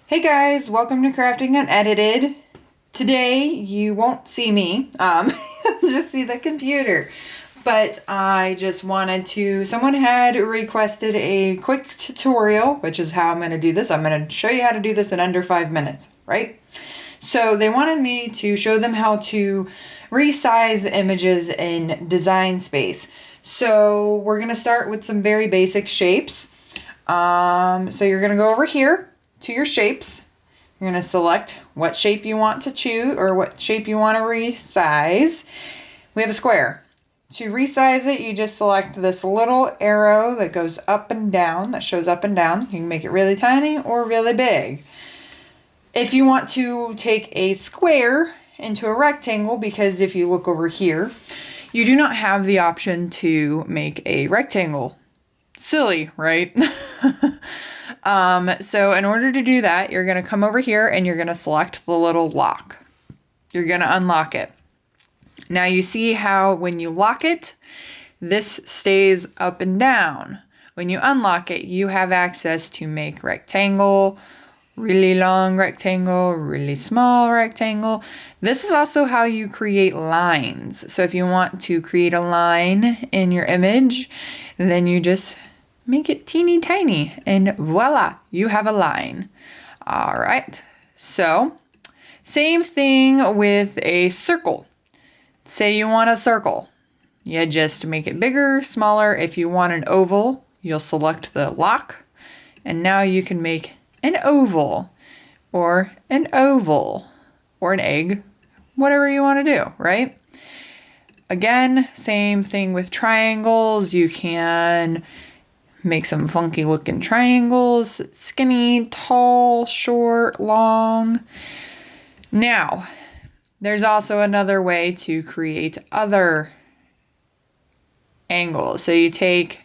Hey guys, welcome to Crafting Unedited. Today you won't see me, just see the computer. But I just wanted to, someone had requested a quick tutorial, which is how I'm going to do this. I'm going to show you how to do this in under 5 minutes, right? So they wanted me to show them how to resize images in Design Space. So we're going to start with some very basic shapes. So you're going to go over here to your shapes. You're going to select what shape you want to choose or what shape you want to resize. We have a square. To resize it, you just select this little arrow that goes up and down, that shows up and down. You can make it really tiny or really big. If you want to take a square into a rectangle, because if you look over here, you do not have the option to make a rectangle. Silly, right? So in order to do that, you're going to come over here and you're going to select the little lock. You're going to unlock it. Now you see how when you lock it, this stays up and down. When you unlock it, you have access to make rectangle, really long rectangle, really small rectangle. This is also how you create lines. So if you want to create a line in your image, then you just make it teeny tiny and voila, you have a line. All right, so same thing with a circle. Say you want a circle. You just make it bigger, smaller. If you want an oval, you'll select the lock and now you can make an oval or an egg, whatever you want to do, right? Again, same thing with triangles. You can make some funky looking triangles, skinny, tall, short, long. Now, there's also another way to create other angles. So you take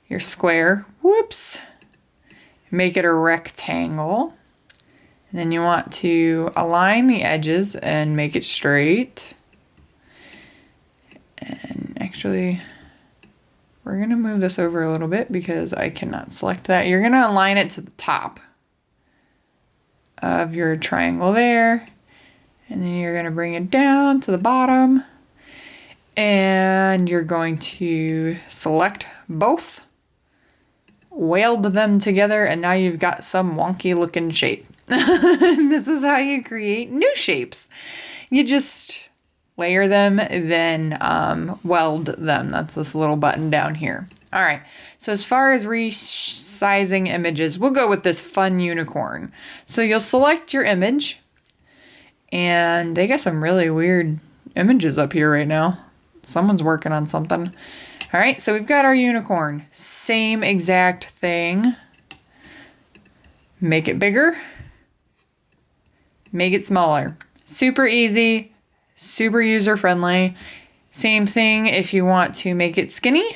your square, make it a rectangle. And then you want to align the edges and make it straight. And actually, we're going to move this over a little bit because I cannot select that. You're going to align it to the top of your triangle there. And then you're going to bring it down to the bottom. And you're going to select both, weld them together, and now you've got some wonky looking shape. This is how you create new shapes. You just layer them, then weld them. That's this little button down here. All right, so as far as resizing images, we'll go with this fun unicorn. So you'll select your image, and they got some really weird images up here right now. Someone's working on something. All right, so we've got our unicorn. Same exact thing. Make it bigger. Make it smaller. Super easy, super user-friendly. Same thing if you want to make it skinny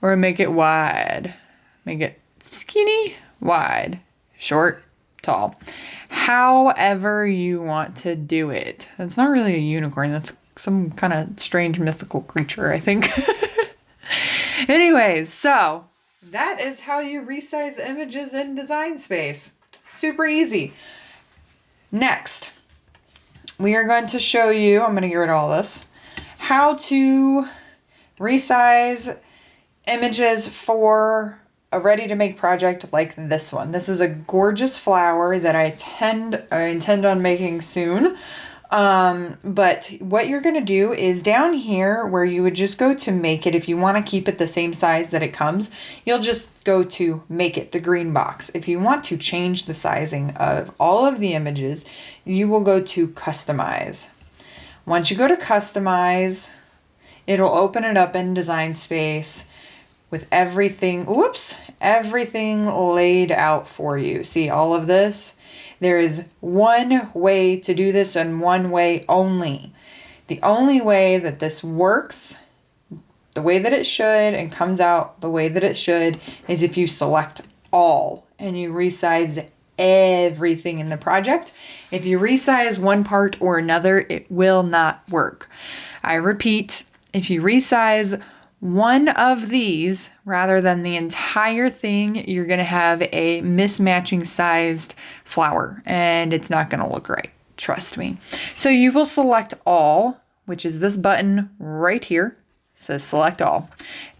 or make it wide. Make it skinny, wide, short, tall. However you want to do it. That's not really a unicorn. That's some kind of strange mythical creature, I think. Anyways, so that is how you resize images in Design Space. Super easy. Next, we are going to show you, I'm going to get rid of all this, how to resize images for a ready-to-make project like this one. This is a gorgeous flower that I intend on making soon. But what you're going to do is down here where you would just go to make it, if you want to keep it the same size that it comes, you'll just go to make it, the green box. If you want to change the sizing of all of the images, you will go to customize. Once you go to customize, it'll open it up in Design Space with everything laid out for you. See all of this? There is one way to do this and one way only. The only way that this works, the way that it should, and comes out the way that it should, is if you select all and you resize everything in the project. If you resize one part or another, it will not work. I repeat, if you resize one of these rather than the entire thing, you're going to have a mismatching sized flower and it's not going to look right. Trust me. So you will select all, which is this button right here. It says select all.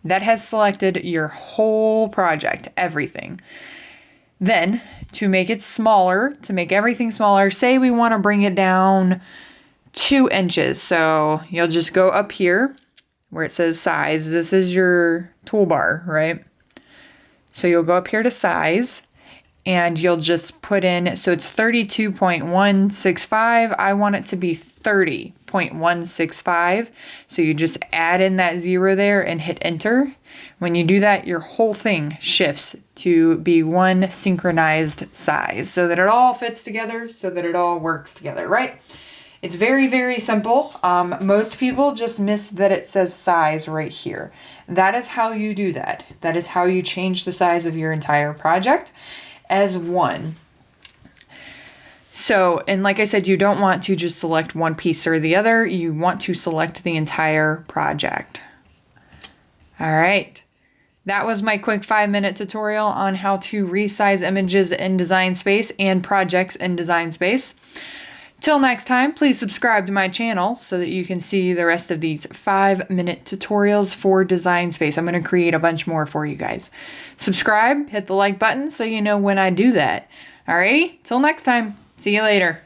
That has selected your whole project, everything. Then to make it smaller, to make everything smaller, say we want to bring it down 2 inches. So you'll just go up here where it says size. This is your toolbar, right? So you'll go up here to size and you'll just put in, so it's 32.165. I want it to be 30.165. So you just add in that 0 there and hit enter. When you do that, your whole thing shifts to be one synchronized size so that it all fits together, so that it all works together, right? It's very, very simple. Most people just miss that it says size right here. That is how you do that. That is how you change the size of your entire project as one. So, and like I said, you don't want to just select one piece or the other. You want to select the entire project. All right. That was my quick 5-minute tutorial on how to resize images in Design Space and projects in Design Space. Till next time, please subscribe to my channel so that you can see the rest of these 5-minute tutorials for Design Space. I'm going to create a bunch more for you guys. Subscribe, hit the like button so you know when I do that. Alrighty, till next time. See you later.